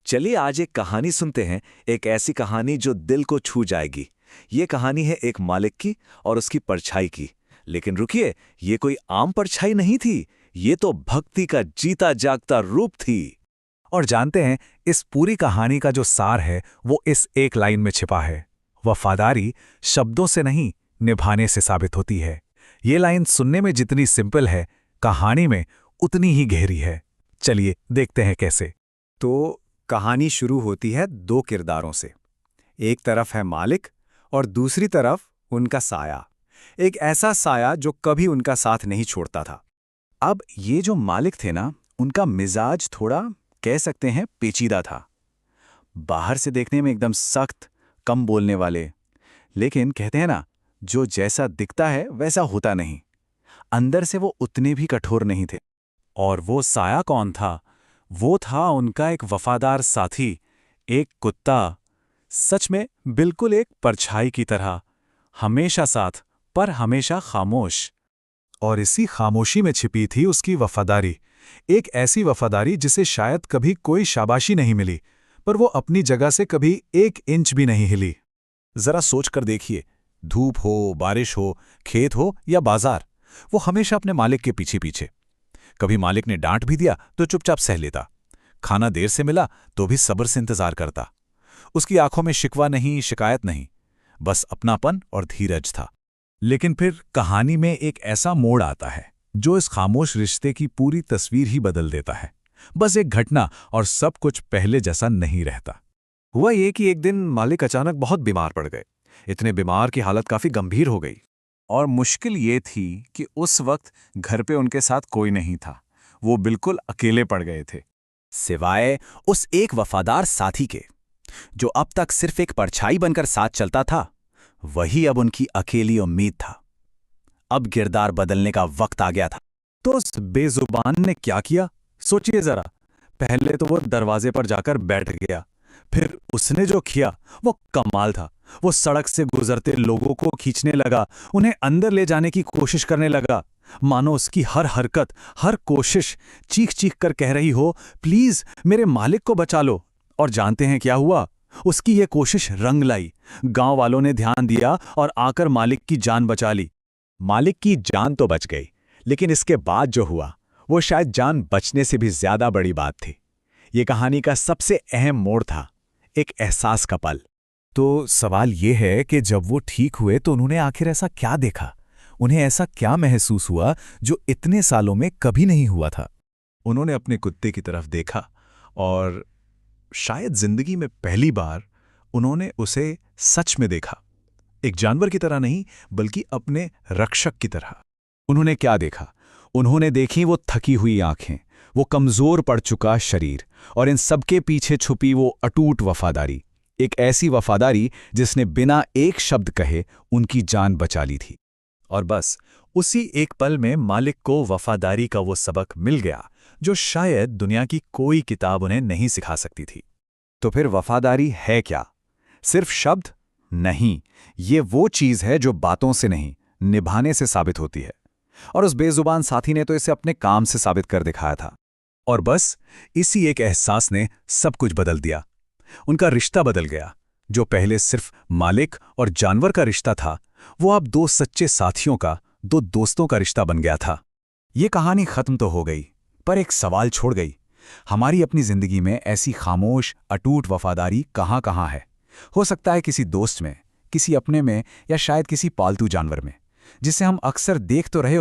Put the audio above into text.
चलिए आज एक कहानी सुनते हैं, एक ऐसी कहानी जो दिल को छू जाएगी। ये कहानी है एक मालिक की और उसकी परछाई की। लेकिन रुकिए, ये कोई आम परछाई नहीं थी, ये तो भक्ति का जीता जागता रूप थी। और जानते हैं, इस पूरी कहानी का जो सार है वो इस एक लाइन में छिपा है। वफादारी शब्दों से नहीं, निभाने से साबित होती है। ये लाइन सुनने में जितनी सिंपल है, कहानी में उतनी ही गहरी है। चलिए देखते हैं कैसे। तो कहानी शुरू होती है दो किरदारों से। एक तरफ है मालिक और दूसरी तरफ उनका साया। एक ऐसा साया जो कभी उनका साथ नहीं छोड़ता था। अब ये जो मालिक थे ना, उनका मिजाज थोड़ा कह सकते हैं पेचीदा था। बाहर से देखने में एकदम सख्त, कम बोलने वाले, लेकिन कहते हैं ना, जो जैसा दिखता है वैसा होता नहीं। अंदर से वो उतने भी कठोर नहीं थे। और वो साया कौन था? वो था उनका एक वफादार साथी, एक कुत्ता। सच में बिल्कुल एक परछाई की तरह, हमेशा साथ पर हमेशा खामोश। और इसी खामोशी में छिपी थी उसकी वफादारी। एक ऐसी वफादारी जिसे शायद कभी कोई शाबाशी नहीं मिली, पर वो अपनी जगह से कभी 1 इंच भी नहीं हिली। जरा सोच कर देखिए, धूप हो, बारिश हो, खेत हो या बाजार, वो हमेशा अपने मालिक के पीछे पीछे। कभी मालिक ने डांट भी दिया तो चुपचाप सह लेता। खाना देर से मिला तो भी सब्र से इंतजार करता। उसकी आंखों में शिकवा नहीं, शिकायत नहीं, बस अपनापन और धीरज था। लेकिन फिर कहानी में एक ऐसा मोड़ आता है जो इस खामोश रिश्ते की पूरी तस्वीर ही बदल देता है। बस एक घटना और सब कुछ पहले जैसा नहीं रहता। हुआ ये कि एक दिन मालिक अचानक बहुत बीमार पड़ गए। इतने बीमार की हालत काफी गंभीर हो गई। और मुश्किल ये थी कि उस वक्त घर पे उनके साथ कोई नहीं था। वो बिल्कुल अकेले पड़ गए थे, सिवाय उस एक वफादार साथी के, जो अब तक सिर्फ एक परछाई बनकर साथ चलता था। वही अब उनकी अकेली उम्मीद था। अब किरदार बदलने का वक्त आ गया था। तो उस बेजुबान ने क्या किया, सोचिए जरा। पहले तो वो दरवाजे पर जाकर बैठ गया, फिर उसने जो किया वो कमाल था। वो सड़क से गुजरते लोगों को खींचने लगा, उन्हें अंदर ले जाने की कोशिश करने लगा, मानो उसकी हर हरकत, हर कोशिश चीख चीख कर कह रही हो, प्लीज मेरे मालिक को बचा लो। और जानते हैं क्या हुआ? उसकी ये कोशिश रंग लाई। गांव वालों ने ध्यान दिया और आकर मालिक की जान बचा ली। मालिक की जान तो बच गई, लेकिन इसके बाद जो हुआ वो शायद जान बचने से भी ज्यादा बड़ी बात थी। ये कहानी का सबसे अहम मोड़ था, एक एहसास का पल। तो सवाल ये है कि जब वो ठीक हुए तो उन्होंने आखिर ऐसा क्या देखा? उन्हें ऐसा क्या महसूस हुआ जो इतने सालों में कभी नहीं हुआ था? उन्होंने अपने कुत्ते की तरफ देखा और शायद जिंदगी में पहली बार उन्होंने उसे सच में देखा। एक जानवर की तरह नहीं, बल्कि अपने रक्षक की तरह। उन्होंने क्या देखा? उन्होंने देखी वो थकी हुई आंखें, वो कमजोर पड़ चुका शरीर, और इन सबके पीछे छुपी वो अटूट वफादारी। एक ऐसी वफादारी जिसने बिना एक शब्द कहे उनकी जान बचा ली थी। और बस उसी एक पल में मालिक को वफादारी का वो सबक मिल गया जो शायद दुनिया की कोई किताब उन्हें नहीं सिखा सकती थी। तो फिर वफादारी है क्या? सिर्फ शब्द नहीं, ये वो चीज है जो बातों से नहीं, निभाने से साबित होती है। और उस बेजुबान साथी ने तो इसे अपने काम से साबित कर दिखाया था। और बस इसी एक एहसास ने सब कुछ बदल दिया। उनका रिश्ता बदल गया। जो पहले सिर्फ मालिक और जानवर का रिश्ता था, वो अब 2 सच्चे साथियों का, 2 दोस्तों का रिश्ता बन गया था। ये कहानी खत्म तो हो गई, पर एक सवाल छोड़ गई। हमारी अपनी जिंदगी में ऐसी खामोश, अटूट वफादारी कहाँ कहाँ है? हो सकता है किसी दोस्त में, किसी अपने में, या शायद किसी पालतू जानवर में, जिसे हम अक्सर देख तो रहे